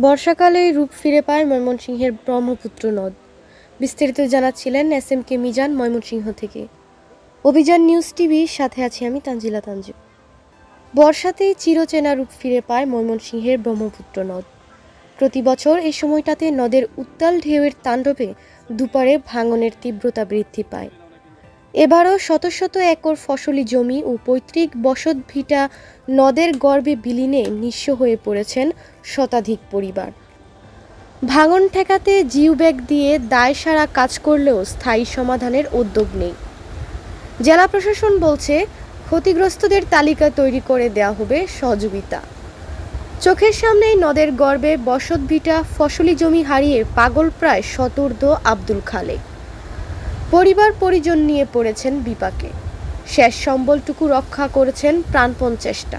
বর্ষাকালেই রূপ ফিরে পায় ময়মনসিংহের ব্রহ্মপুত্র নদ। বিস্তারিত জানাচ্ছিলেন SMK মিজান ময়মনসিংহ থেকে। অভিযান নিউজ টিভির সাথে আছি আমি তানজিলা তানজু। বর্ষাতেই চিরচেনা রূপ ফিরে পায় ময়মনসিংহের ব্রহ্মপুত্র নদ। প্রতি বছর এই সময়টাতে নদের উত্তাল ঢেউয়ের তাণ্ডবে দুপারে ভাঙনের তীব্রতা বৃদ্ধি পায়। এবারও শত শত একর ফসলি জমি ও পৈতৃক বসতভিটা নদের গর্ভে বিলীনে নিঃস্ব হয়ে পড়েছেন শতাধিক পরিবার। ভাঙন ঠেকাতে জিওব্যাগ দিয়ে দায়সারা কাজ করলেও স্থায়ী সমাধানের উদ্যোগ নেই। জেলা প্রশাসন বলছে ক্ষতিগ্রস্তদের তালিকা তৈরি করে দেওয়া হবে সহযোগিতা। চোখের সামনেই নদের গর্ভে বসতভিটা ফসলি জমি হারিয়ে পাগল প্রায় শতূর্ধ্ব আব্দুল খালেক। পরিবার পরিজন নিয়ে পড়েছেন বিপাকে। শেষ সম্বলটুকু রক্ষা করেছেন প্রাণপণ চেষ্টা।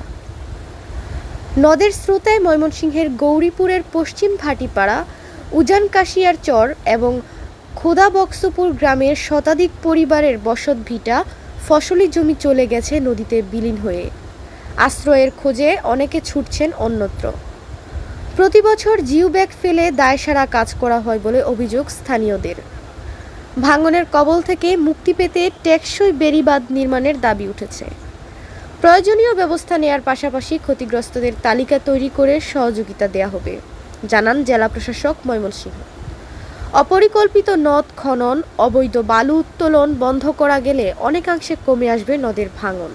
নদের স্রোতে ময়মনসিংহের গৌরীপুরের পশ্চিম ভাটিপাড়া, উজান কাশিয়ার চর এবং খোদাবক্সপুর গ্রামের শতাধিক পরিবারের বসতভিটা ফসলি জমি চলে গেছে নদীতে বিলীন হয়ে। আশ্রয়ের খোঁজে অনেকে ছুটছেন অন্যত্র। প্রতি বছর জিওব্যাগ ফেলে দায়সারা কাজ করা হয় বলে অভিযোগ স্থানীয়দের। ভাঙনের কবল থেকে মুক্তি পেতে টেকসই বেড়িবাঁধ নির্মাণের দাবি উঠেছে। প্রয়োজনীয় ব্যবস্থা নেয়ার পাশাপাশি ক্ষতিগ্রস্তদের তালিকা তৈরি করে সহযোগিতা দেয়া হবে, জানান জেলা প্রশাসক ময়মনসিংহ। অপরিকল্পিত নদ খনন, অবৈধ বালু উত্তোলন বন্ধ করা গেলে অনেকাংশে কমে আসবে নদের ভাঙন।